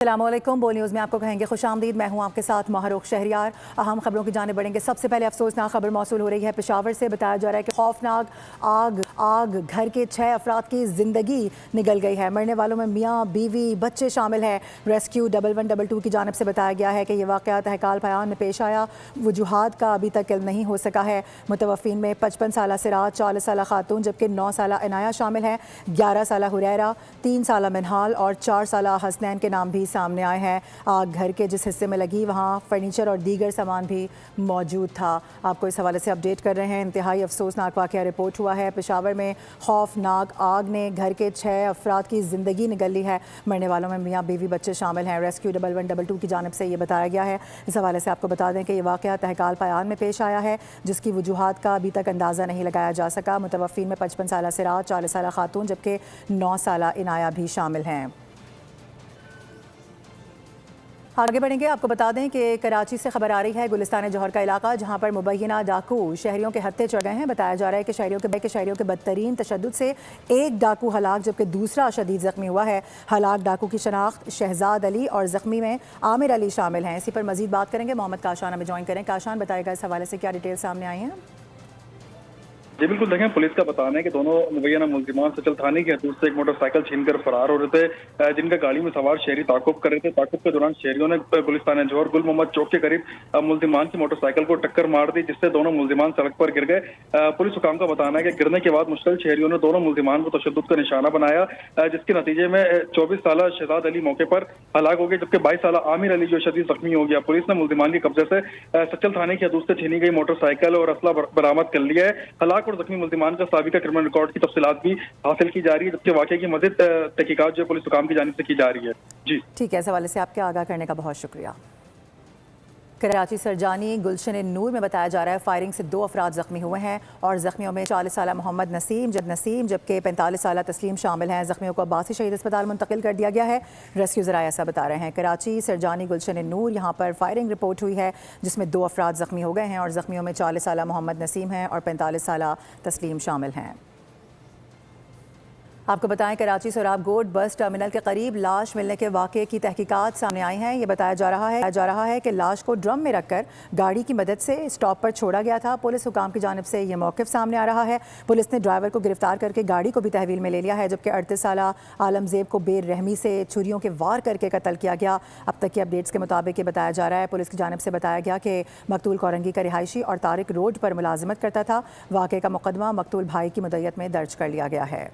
السلام علیکم، بول نیوز میں آپ کو کہیں گے خوش آمدید۔ میں ہوں آپ کے ساتھ ماہروخ شہریار۔ اہم خبروں کی جانب بڑھیں گے۔ سب سے پہلے افسوسناک خبر موصول ہو رہی ہے پشاور سے۔ بتایا جا رہا ہے کہ خوفناک آگ گھر کے 6 افراد کی زندگی نگل گئی ہے۔ مرنے والوں میں میاں، بیوی، بچے شامل ہیں۔ ریسکیو 1112 کی جانب سے بتایا گیا ہے کہ یہ واقعہ تہکال پیان میں پیش آیا۔ وجوہات کا ابھی تک علم نہیں ہو سکا ہے۔ متوفین میں 55 سالہ سراج، 40 سالہ خاتون جبکہ 9 سالہ عنایہ شامل ہیں۔ 11 سالہ حریرہ، 3 سالہ منہال اور 4 سالہ حسنین کے نام بھی سامنے آئے ہیں۔ آگ گھر کے جس حصے میں لگی وہاں فرنیچر اور دیگر سامان بھی موجود تھا۔ آپ کو اس حوالے سے اپڈیٹ کر رہے ہیں۔ انتہائی افسوسناک واقعہ رپورٹ ہوا ہے۔ پشاور میں خوفناک آگ نے گھر کے 6 افراد کی زندگی نگل لی ہے۔ مرنے والوں میں میاں، بیوی، بچے شامل ہیں۔ ریسکیو 1112 کی جانب سے یہ بتایا گیا ہے۔ اس حوالے سے آپ کو بتا دیں کہ یہ واقعہ تہکال پیان میں پیش آیا ہے جس کی وجوہات کا ابھی تک اندازہ نہیں لگایا جا سکا۔ متوفین میں 55 سالہ سراج، 40 سالہ خاتون جبکہ 9 سالہ عنایہ بھی شامل ہیں۔ آگے بڑھیں گے۔ آپ کو بتا دیں کہ کراچی سے خبر آ رہی ہے گلستان جوہر کا علاقہ جہاں پر مبینہ ڈاکو شہریوں کے ہتھے چڑھ گئے ہیں۔ بتایا جا رہا ہے کہ شہریوں کے بدترین تشدد سے ایک ڈاکو ہلاک جبکہ دوسرا شدید زخمی ہوا ہے۔ ہلاک ڈاکو کی شناخت شہزاد علی اور زخمی میں عامر علی شامل ہیں۔ اسی پر مزید بات کریں گے۔ محمد کاشان ہمیں جوائن کریں۔ کاشان، بتائے گا اس حوالے سے کیا ڈیٹیل سامنے آئی ہیں؟ جی بالکل، دیکھیں پولیس کا بتانا ہے کہ دونوں مبینہ ملزمان سچل تھانے کی حدود سے ایک موٹر سائیکل چھین کر فرار ہو رہے تھے جن کا گاڑی میں سوار شہری تعاقب کر رہے تھے۔ تعاقب کے دوران شہریوں نے گلستان جوہر گل محمد چوک کے قریب ملزمان کی موٹر سائیکل کو ٹکر مار دی جس سے دونوں ملزمان سڑک پر گر گئے۔ پولیس حکام کا بتانا ہے کہ گرنے کے بعد مشتعل شہریوں نے دونوں ملزمان کو تشدد کا نشانہ بنایا جس کے نتیجے میں 24 سالہ شہزاد علی موقع پر ہلاک ہو گئے جبکہ 22 سالہ عامر علی جو شدید زخمی ہو گیا۔ پولیس نے ملزمان کے قبضے سے سچل تھانے کی حدود سے چھینی گئی موٹر سائیکل اور اسلحہ برآمد کر لیا ہے۔ ہلاک اور زخمی ملزمان کا سابقہ کرمنل ریکارڈ کی تفصیلات بھی حاصل کی جا رہی ہے جبکہ واقعے کی مزید تحقیقات جو پولیس حکام کی جانب سے کی جا رہی ہے۔ جی ٹھیک ہے، اس حوالے سے آپ کے آگاہ کرنے کا بہت شکریہ۔ کراچی سرجانی گلشن نور میں بتایا جا رہا ہے فائرنگ سے 2 افراد زخمی ہوئے ہیں اور زخمیوں میں 40 سالہ محمد نسیم جبکہ 45 سالہ تسلیم شامل ہیں۔ زخمیوں کو عباسی شہید اسپتال منتقل کر دیا گیا ہے۔ ریسکیو ذرائع ایسا بتا رہے ہیں۔ کراچی سرجانی گلشن نور یہاں پر فائرنگ رپورٹ ہوئی ہے جس میں 2 افراد زخمی ہو گئے ہیں اور زخمیوں میں 40 سالہ محمد نسیم ہیں اور 45 سالہ تسلیم شامل ہیں۔ آپ کو بتائیں کراچی سوراب گوٹ بس ٹرمینل کے قریب لاش ملنے کے واقعے کی تحقیقات سامنے آئی ہیں۔ یہ بتایا جا رہا ہے کہ لاش کو ڈرم میں رکھ کر گاڑی کی مدد سے اسٹاپ پر چھوڑا گیا تھا۔ پولیس حکام کی جانب سے یہ موقف سامنے آ رہا ہے۔ پولیس نے ڈرائیور کو گرفتار کر کے گاڑی کو بھی تحویل میں لے لیا ہے جبکہ 38 سالہ عالم زیب کو بے رحمی سے چھریوں کے وار کر کے قتل کیا گیا۔ اب تک کی اپڈیٹس کے مطابق یہ بتایا جا رہا ہے پولیس کی جانب سے بتایا گیا کہ مقتول کورنگی کا رہائشی اور طارق روڈ پر ملازمت کرتا تھا۔ واقعے کا مقدمہ مقتول بھائی کی مدیت میں درج کر لیا گیا ہے۔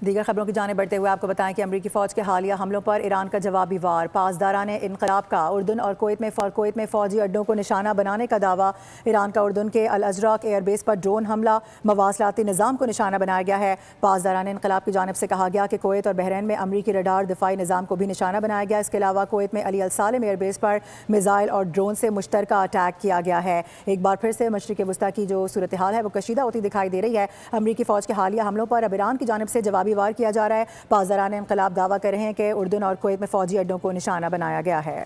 دیگر خبروں کی جانب بڑھتے ہوئے آپ کو بتائیں کہ امریکی فوج کے حالیہ حملوں پر ایران کا جوابی وار۔ پاسداران انقلاب کا اردن اور کویت میں فوجی اڈوں کو نشانہ بنانے کا دعویٰ۔ ایران کا اردن کے الازرق ایئر بیس پر ڈرون حملہ، مواصلاتی نظام کو نشانہ بنایا گیا ہے۔ پاسداران انقلاب کی جانب سے کہا گیا کہ کویت اور بحرین میں امریکی ریڈار دفاعی نظام کو بھی نشانہ بنایا گیا۔ اس کے علاوہ کویت میں علی السالم ایئر بیس پر میزائل اور ڈرون سے مشترکہ اٹیک کیا گیا ہے۔ ایک بار پھر سے مشرق وسطیٰ کی جو صورتحال ہے وہ کشیدہ ہوتی دکھائی دے رہی ہے۔ امریکی فوج کے حالیہ حملوں پر اب ایران کی جانب سے جوابی وار کیا جا رہا ہے۔ پاسداران انقلاب دعویٰ کر رہے ہیں کہ اردن اور کویت میں فوجی اڈوں کو نشانہ بنایا گیا ہے۔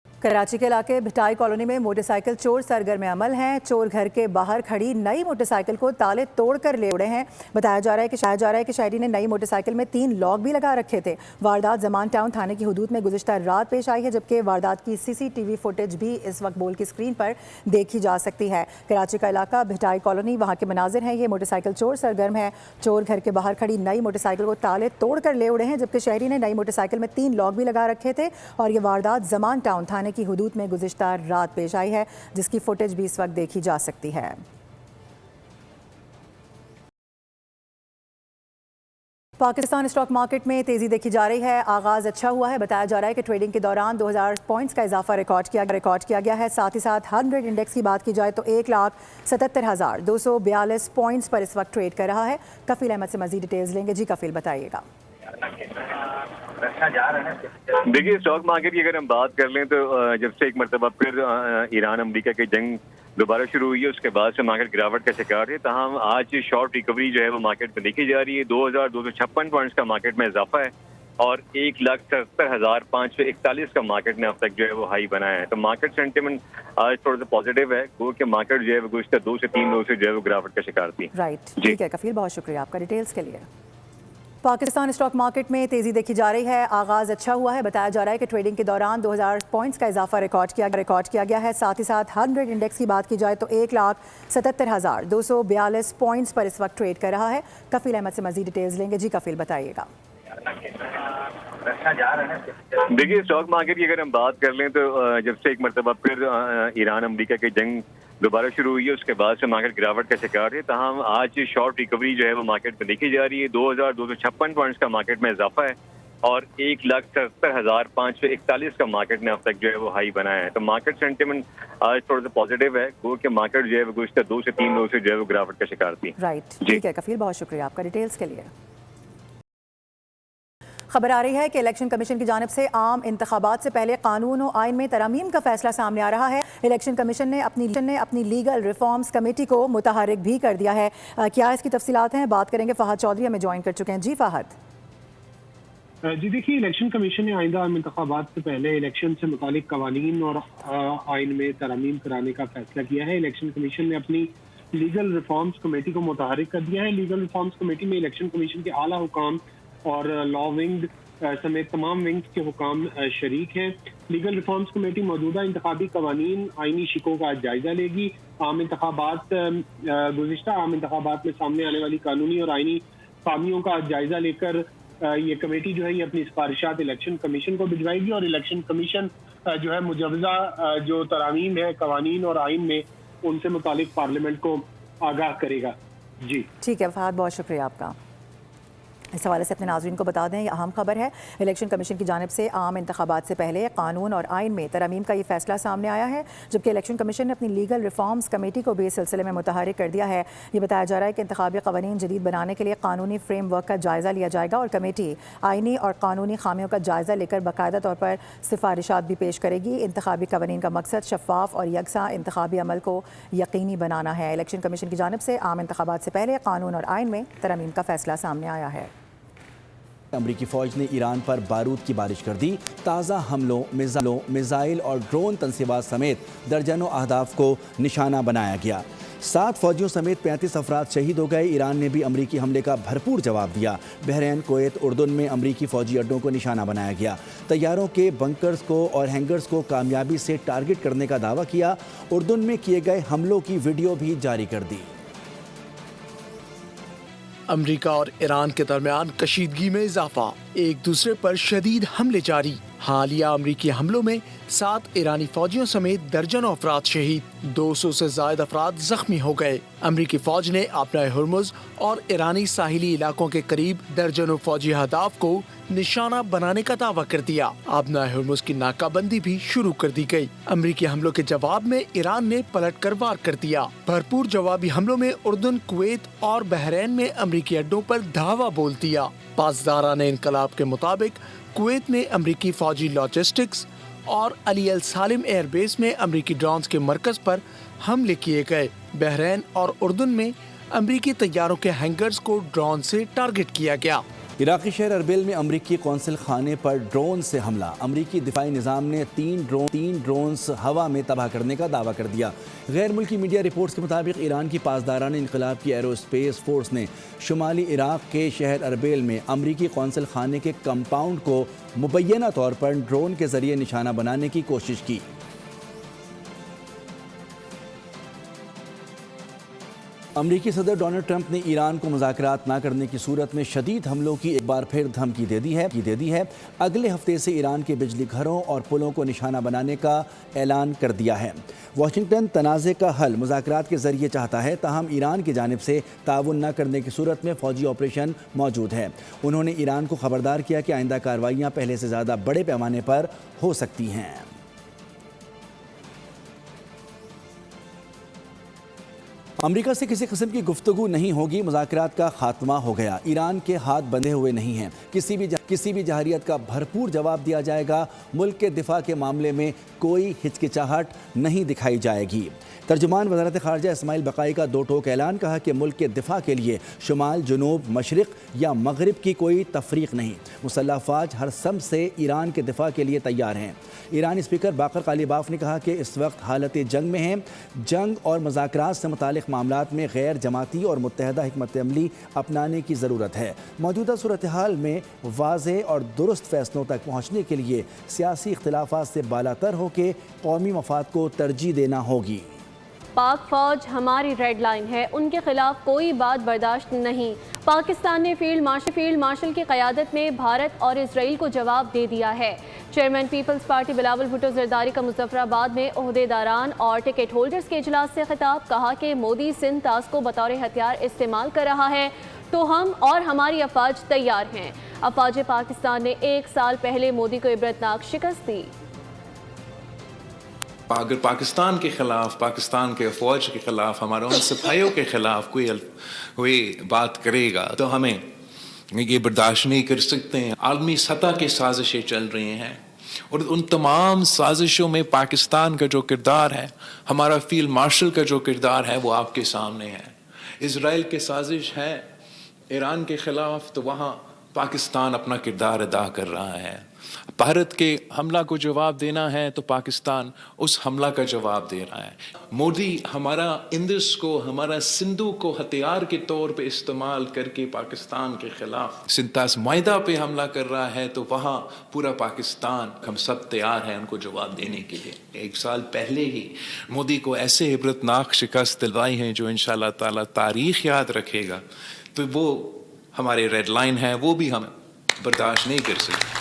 کراچی کے علاقے بھٹائی کالونی میں موٹر سائیکل چور سرگرم عمل ہیں۔ چور گھر کے باہر کھڑی نئی موٹر سائیکل کو تالے توڑ کر لے اڑے ہیں۔ بتایا جا رہا ہے کہ شہری نے نئی موٹر سائیکل میں 3 لاک بھی لگا رکھے تھے۔ واردات زمان ٹاؤن تھانے کی حدود میں گزشتہ رات پیش آئی ہے جبکہ واردات کی CCTV فوٹیج بھی اس وقت بول کی اسکرین پر دیکھی جا سکتی ہے۔ کراچی کا علاقہ بھٹائی کالونی وہاں کے مناظر ہیں۔ یہ موٹر سائیکل چور سرگرم ہے۔ چور گھر کے باہر کھڑی نئی موٹر سائیکل کو تالے توڑ کر لے اڑے ہیں جبکہ شہری نے نئی موٹر سائیکل میں 3 لاک بھی لگا رکھے تھے اور یہ واردات زمان ٹاؤن تھانے کی حدود میں گزشتہ رات پیش آئی ہے جس کی فوٹیج بھی اس وقت دیکھی جا سکتی ہے۔ پاکستان اسٹاک مارکیٹ میں تیزی دیکھی جا رہی ہے۔ آغاز اچھا ہوا ہے۔ بتایا جا رہا ہے کہ ٹریڈنگ کے دوران 2000 پوائنٹس کا اضافہ ریکارڈ کیا گیا ہے۔ ساتھ ہی ساتھ 100 انڈیکس کی بات کی جائے تو 1,77,242 پوائنٹس پر اس وقت ٹریڈ کر رہا ہے۔ کفیل احمد سے مزید ڈیٹیلز لیں گے۔ جی کفیل، بتائیے گا۔ دیکھیے اسٹاک مارکیٹ کی اگر ہم بات کر لیں تو جب سے ایک مرتبہ پھر ایران امریکہ کی جنگ دوبارہ شروع ہوئی ہے اس کے بعد سے مارکیٹ گراوٹ کا شکار ہے، تاہم آج شارٹ ریکوری جو ہے وہ مارکیٹ میں دیکھی جا رہی ہے۔ 2256 پوائنٹس کا مارکیٹ میں اضافہ ہے اور 1,77,541 کا مارکیٹ نے اب تک جو ہے وہ ہائی بنایا ہے. تو مارکیٹ سینٹیمنٹ آج تھوڑا سا پازیٹیو ہے کہ مارکیٹ جو ہے وہ گزشتہ 2 سے 3 روز سے جو ہے وہ گراوٹ کا شکار تھی. رائٹ، ٹھیک ہے کفیل، بہت شکریہ آپ کا ڈیٹیلز کے لیے. پاکستان اسٹاک مارکیٹ میں تیزی دیکھی جا رہی ہے. آغاز اچھا ہوا ہے. بتایا جا رہا ہے کہ ٹریڈنگ کے دوران 2000 پوائنٹس کا اضافہ ریکارڈ کیا گیا ہے. ساتھ ہی ساتھ 100 انڈیکس کی بات کی جائے تو 1,77,242 پوائنٹس پر اس وقت ٹریڈ کر رہا ہے. کفیل احمد سے مزید ڈیٹیلز لیں گے. جی کفیل، بتائیے گا. دیکھیے اسٹاک مارکیٹ کی اگر ہم بات کر لیں تو جب سے ایک مرتبہ پھر ایران امریکہ کی جنگ دوبارہ شروع ہوئی ہے اس کے بعد سے مارکیٹ گراوٹ کا شکار ہے. تاہم آج شارٹ ریکوری جو ہے وہ مارکیٹ میں دیکھی جا رہی ہے. 2,256 پوائنٹس کا مارکیٹ میں اضافہ ہے اور 1,77,541 کا مارکیٹ نے اب تک جو ہے وہ ہائی بنایا ہے. تو مارکیٹ سینٹیمنٹ آج تھوڑا سا پازیٹیو ہے کہ مارکیٹ جو ہے وہ گزشتہ 2 سے 3 روز سے جو ہے وہ گراوٹ کا شکار تھی. رائٹ، ٹھیک ہے کفیل، بہت شکریہ آپ کا ڈیٹیلز کے لیے. خبر آ رہی ہے کہ الیکشن کمیشن کی جانب سے عام انتخابات سے پہلے قانون و آئین میں ترامیم کا فیصلہ سامنے آ رہا ہے. الیکشن کمیشن نے اپنی لیگل ریفارمز کمیٹی کو متحرک بھی کر دیا ہے. کیا اس کی تفصیلات ہیں؟ بات کریں گے. فہد چودھری ہمیں جوائن کر چکے ہیں. جی فہد. جی دیکھیے، الیکشن کمیشن نے آئندہ عام انتخابات سے پہلے الیکشن سے متعلق قوانین اور آئین میں ترامیم کرانے کا فیصلہ کیا ہے. الیکشن کمیشن نے اپنی لیگل ریفارمز کمیٹی کو متحرک کر دیا ہے. لیگل ریفارمز کمیٹی میں الیکشن کمیشن کے اعلیٰ حکام اور لا ونگ سمیت تمام ونگز کے حکام شریک ہیں. لیگل ریفارمز کمیٹی موجودہ انتخابی قوانین آئینی شکوں کا جائزہ لے گی. گزشتہ عام انتخابات میں سامنے آنے والی قانونی اور آئینی خامیوں کا جائزہ لے کر یہ کمیٹی جو ہے یہ اپنی سفارشات الیکشن کمیشن کو بھجوائے گی اور الیکشن کمیشن جو ہے مجوزہ جو ترامیم ہے قوانین اور آئین میں ان سے متعلق پارلیمنٹ کو آگاہ کرے گا. جی ٹھیک ہے فہد، بہت شکریہ آپ کا. اس حوالے سے اپنے ناظرین کو بتا دیں یہ اہم خبر ہے. الیکشن کمیشن کی جانب سے عام انتخابات سے پہلے قانون اور آئین میں ترامیم کا یہ فیصلہ سامنے آیا ہے، جبکہ الیکشن کمیشن نے اپنی لیگل ریفارمز کمیٹی کو بھی اس سلسلے میں متحرک کر دیا ہے. یہ بتایا جا رہا ہے کہ انتخابی قوانین جدید بنانے کے لیے قانونی فریم ورک کا جائزہ لیا جائے گا اور کمیٹی آئینی اور قانونی خامیوں کا جائزہ لے کر باقاعدہ طور پر سفارشات بھی پیش کرے گی. انتخابی قوانین کا مقصد شفاف اور یکساں انتخابی عمل کو یقینی بنانا ہے. الیکشن کمیشن کی جانب سے عام انتخابات سے پہلے قانون اور آئین میں ترامیم کا فیصلہ سامنے آیا ہے. امریکی فوج نے ایران پر بارود کی بارش کر دی. تازہ حملوں، میزائل اور ڈرون تنصیبات سمیت درجنوں اہداف کو نشانہ بنایا گیا. 7 فوجیوں سمیت 35 افراد شہید ہو گئے. ایران نے بھی امریکی حملے کا بھرپور جواب دیا. بحرین، کویت، اردن میں امریکی فوجی اڈوں کو نشانہ بنایا گیا. طیاروں کے بنکرز کو اور ہینگرز کو کامیابی سے ٹارگٹ کرنے کا دعویٰ کیا. اردن میں کیے گئے حملوں کی ویڈیو بھی جاری کر دی. امریکہ اور ایران کے درمیان کشیدگی میں اضافہ، ایک دوسرے پر شدید حملے جاری. حالیہ امریکی حملوں میں 7 ایرانی فوجیوں سمیت درجنوں افراد شہید، 200 سے زائد افراد زخمی ہو گئے. امریکی فوج نے آبنائے ہرمز اور ایرانی ساحلی علاقوں کے قریب درجنوں فوجی اہداف کو نشانہ بنانے کا دعویٰ کر دیا. آبنائے ہرمز کی ناکہ بندی بھی شروع کر دی گئی. امریکی حملوں کے جواب میں ایران نے پلٹ کر وار کر دیا. بھرپور جوابی حملوں میں اردن، کویت اور بحرین میں امریکی اڈوں پر دھاوا بول دیا. پاسداران انقلاب کے مطابق کویت میں امریکی فوجی لاجسٹکس اور علی السالم ایئر بیس میں امریکی ڈرونز کے مرکز پر حملے کیے گئے. بحرین اور اردن میں امریکی طیاروں کے ہینگرز کو ڈرون سے ٹارگٹ کیا گیا. عراقی شہر اربیل میں امریکی قونصل خانے پر ڈرون سے حملہ. امریکی دفاعی نظام نے 3 ڈرونز ہوا میں تباہ کرنے کا دعویٰ کر دیا. غیر ملکی میڈیا رپورٹس کے مطابق ایران کی پاسداران انقلاب کی ایرو اسپیس فورس نے شمالی عراق کے شہر اربیل میں امریکی قونصل خانے کے کمپاؤنڈ کو مبینہ طور پر ڈرون کے ذریعے نشانہ بنانے کی کوشش کی. امریکی صدر ڈونلڈ ٹرمپ نے ایران کو مذاکرات نہ کرنے کی صورت میں شدید حملوں کی ایک بار پھر دھمکی دے دی ہے. اگلے ہفتے سے ایران کے بجلی گھروں اور پلوں کو نشانہ بنانے کا اعلان کر دیا ہے. واشنگٹن تنازع کا حل مذاکرات کے ذریعے چاہتا ہے، تاہم ایران کی جانب سے تعاون نہ کرنے کی صورت میں فوجی آپریشن موجود ہے. انہوں نے ایران کو خبردار کیا کہ آئندہ کارروائیاں پہلے سے زیادہ بڑے پیمانے پر ہو سکتی ہیں. امریکہ سے کسی قسم کی گفتگو نہیں ہوگی، مذاکرات کا خاتمہ ہو گیا. ایران کے ہاتھ بندھے ہوئے نہیں ہیں. کسی بھی جارحیت کا بھرپور جواب دیا جائے گا. ملک کے دفاع کے معاملے میں کوئی ہچکچاہٹ نہیں دکھائی جائے گی. ترجمان وزارت خارجہ اسماعیل بقائی کا دو ٹوک اعلان. کہا کہ ملک کے دفاع کے لیے شمال، جنوب، مشرق یا مغرب کی کوئی تفریق نہیں. مسلح افواج ہر سمت سے ایران کے دفاع کے لیے تیار ہیں. ایرانی اسپیکر باقر قالیباف نے کہا کہ اس وقت حالت جنگ میں ہیں. جنگ اور مذاکرات سے متعلق معاملات میں غیر جماعتی اور متحدہ حکمت عملی اپنانے کی ضرورت ہے. موجودہ صورتحال میں واضح اور درست فیصلوں تک پہنچنے کے لیے سیاسی اختلافات سے بالاتر ہو کے قومی مفاد کو ترجیح دینا ہوگی. پاک فوج ہماری ریڈ لائن ہے، ان کے خلاف کوئی بات برداشت نہیں. پاکستان نے فیلڈ مارشل کی قیادت میں بھارت اور اسرائیل کو جواب دے دیا ہے. چیئرمین پیپلز پارٹی بلاول بھٹو زرداری کا مظفر آباد میں عہدیداران اور ٹکٹ ہولڈرز کے اجلاس سے خطاب. کہا کہ مودی سندھ تاس کو بطور ہتھیار استعمال کر رہا ہے تو ہم اور ہماری افواج تیار ہیں. افواج پاکستان نے 1 سال پہلے مودی کو عبرتناک شکست دی. اگر پاکستان کے خلاف، پاکستان کے افواج کے خلاف، ہمارے ان سپاہیوں کے خلاف کوئی بات کرے گا تو ہمیں یہ برداشت نہیں کر سکتے ہیں. عالمی سطح کی سازشیں چل رہی ہیں اور ان تمام سازشوں میں پاکستان کا جو کردار ہے، ہمارا فیلڈ مارشل کا جو کردار ہے وہ آپ کے سامنے ہے. اسرائیل کی سازش ہے ایران کے خلاف تو وہاں پاکستان اپنا کردار ادا کر رہا ہے. بھارت کے حملہ کو جواب دینا ہے تو پاکستان اس حملہ کا جواب دے رہا ہے. مودی ہمارا اندس کو، ہمارا سندھو کو ہتھیار کے طور پہ استعمال کر کے پاکستان کے خلاف سنتاس معاہدہ پہ حملہ کر رہا ہے تو وہاں پورا پاکستان، ہم سب تیار ہیں ان کو جواب دینے کے لیے. 1 سال پہلے ہی مودی کو ایسے عبرتناک شکست دلوائی ہیں جو انشاءاللہ تعالی تاریخ یاد رکھے گا. تو وہ ہمارے ریڈ لائن ہے، وہ بھی ہم برداشت نہیں کر سکتے.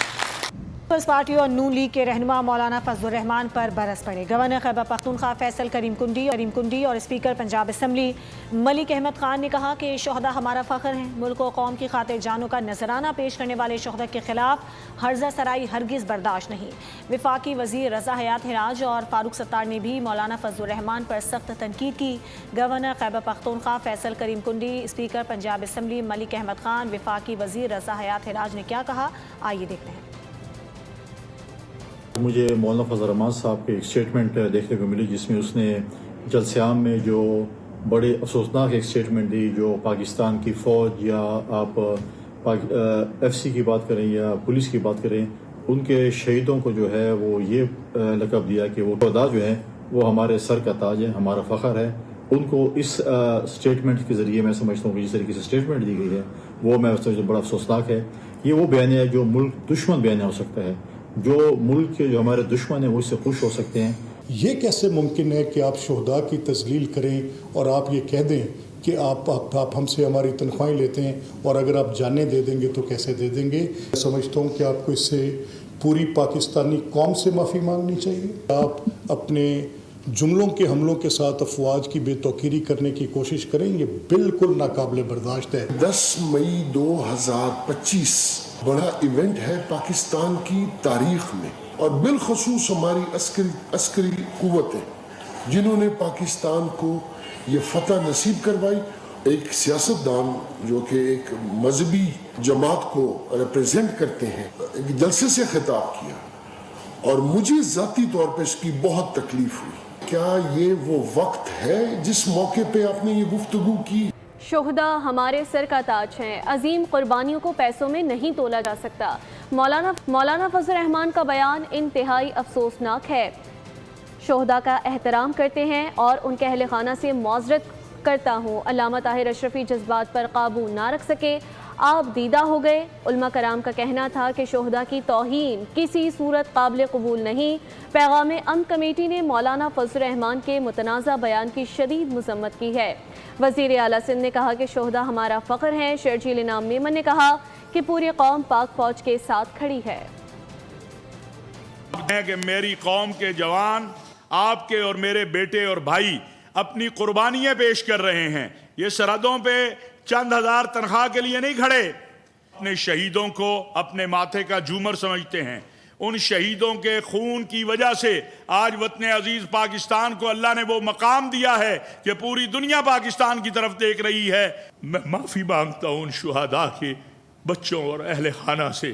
پیپلز پارٹی اور نون لیگ کے رہنما مولانا فضل الرحمان پر برس پڑے. گورنر خیبر پختونخوا فیصل کریم کنڈی اور اسپیکر پنجاب اسمبلی ملک احمد خان نے کہا کہ شہداء ہمارا فخر ہیں. ملک و قوم کی خاطر جانوں کا نذرانہ پیش کرنے والے شہداء کے خلاف ہرزہ سرائی ہرگز برداشت نہیں. وفاقی وزیر رضا حیات ہراج اور فاروق ستار نے بھی مولانا فضل الرحمان پر سخت تنقید کی. گورنر خیبر پختونخوا فیصل کریم کنڈی، اسپیکر پنجاب اسمبلی ملک احمد خان، وفاقی وزیر رضا حیات ہراج نے کیا کہا، آئیے دیکھتے ہیں. مجھے مولانا فضل الرحمان صاحب کی ایک اسٹیٹمنٹ دیکھنے کو ملی جس میں اس نے جلسہ عام میں جو بڑے افسوسناک ایک اسٹیٹمنٹ دی، جو پاکستان کی فوج یا آپ ایف سی کی بات کریں یا پولیس کی بات کریں، ان کے شہیدوں کو جو ہے وہ یہ لقب دیا کہ وہ شہداء جو ہیں وہ ہمارے سر کا تاج ہے، ہمارا فخر ہے. ان کو اس اسٹیٹمنٹ کے ذریعے میں سمجھتا ہوں کہ جس طریقے سے اسٹیٹمنٹ دی گئی ہے وہ میں سمجھتا ہوں بڑا افسوسناک ہے. یہ وہ بیان ہے جو ملک دشمن بیان ہو سکتا ہے، جو ملک کے جو ہمارے دشمن ہیں وہ اس سے خوش ہو سکتے ہیں. یہ کیسے ممکن ہے کہ آپ شہداء کی تذلیل کریں اور آپ یہ کہہ دیں کہ آپ ہم سے ہماری تنخواہیں لیتے ہیں اور اگر آپ جانیں دے دیں گے تو کیسے دے دیں گے؟ میں سمجھتا ہوں کہ آپ کو اس سے پوری پاکستانی قوم سے معافی مانگنی چاہیے. آپ اپنے جملوں کے حملوں کے ساتھ افواج کی بے توقیری کرنے کی کوشش کریں، یہ بالکل ناقابل برداشت ہے. 10 مئی 2025 بڑا ایونٹ ہے پاکستان کی تاریخ میں، اور بالخصوص ہماری عسکری قوتیں جنہوں نے پاکستان کو یہ فتح نصیب کروائی. ایک سیاستدان جو کہ ایک مذہبی جماعت کو ریپرزینٹ کرتے ہیں، ایک جلسے سے خطاب کیا اور مجھے ذاتی طور پہ اس کی بہت تکلیف ہوئی. کیا یہ وہ وقت ہے جس موقع پہ آپ نے یہ گفتگو کی؟ شہداء ہمارے سر کا تاج ہیں، عظیم قربانیوں کو پیسوں میں نہیں تولا جا سکتا. مولانا فضل الرحمان کا بیان انتہائی افسوسناک ہے. شہداء کا احترام کرتے ہیں اور ان کے اہل خانہ سے معذرت کرتا ہوں. علامہ طاہر اشرفی جذبات پر قابو نہ رکھ سکے، آپ دیدہ ہو گئے. علماء کرام کا کہنا تھا کہ شہداء کی توہین کسی صورت قابل قبول نہیں. پیغام امن کمیٹی نے مولانا فضل الرحمان کے متنازع بیان کی شدید مذمت کی ہے. وزیر اعلیٰ سندھ نے کہا کہ شہداء ہمارا فخر ہیں. شرجیل انعام میمن نے کہا کہ پوری قوم پاک فوج کے ساتھ کھڑی ہے. کہ میری قوم کے جوان، آپ کے اور میرے بیٹے اور بھائی اپنی قربانیاں پیش کر رہے ہیں. یہ سرحدوں پہ چند ہزار تنخواہ کے لیے نہیں کھڑے، اپنے شہیدوں کو اپنے ماتھے کا جھومر سمجھتے ہیں. ان شہیدوں کے خون کی وجہ سے آج وطن عزیز پاکستان کو اللہ نے وہ مقام دیا ہے کہ پوری دنیا پاکستان کی طرف دیکھ رہی ہے. میں معافی مانگتا ہوں ان شہداء کے بچوں اور اہل خانہ سے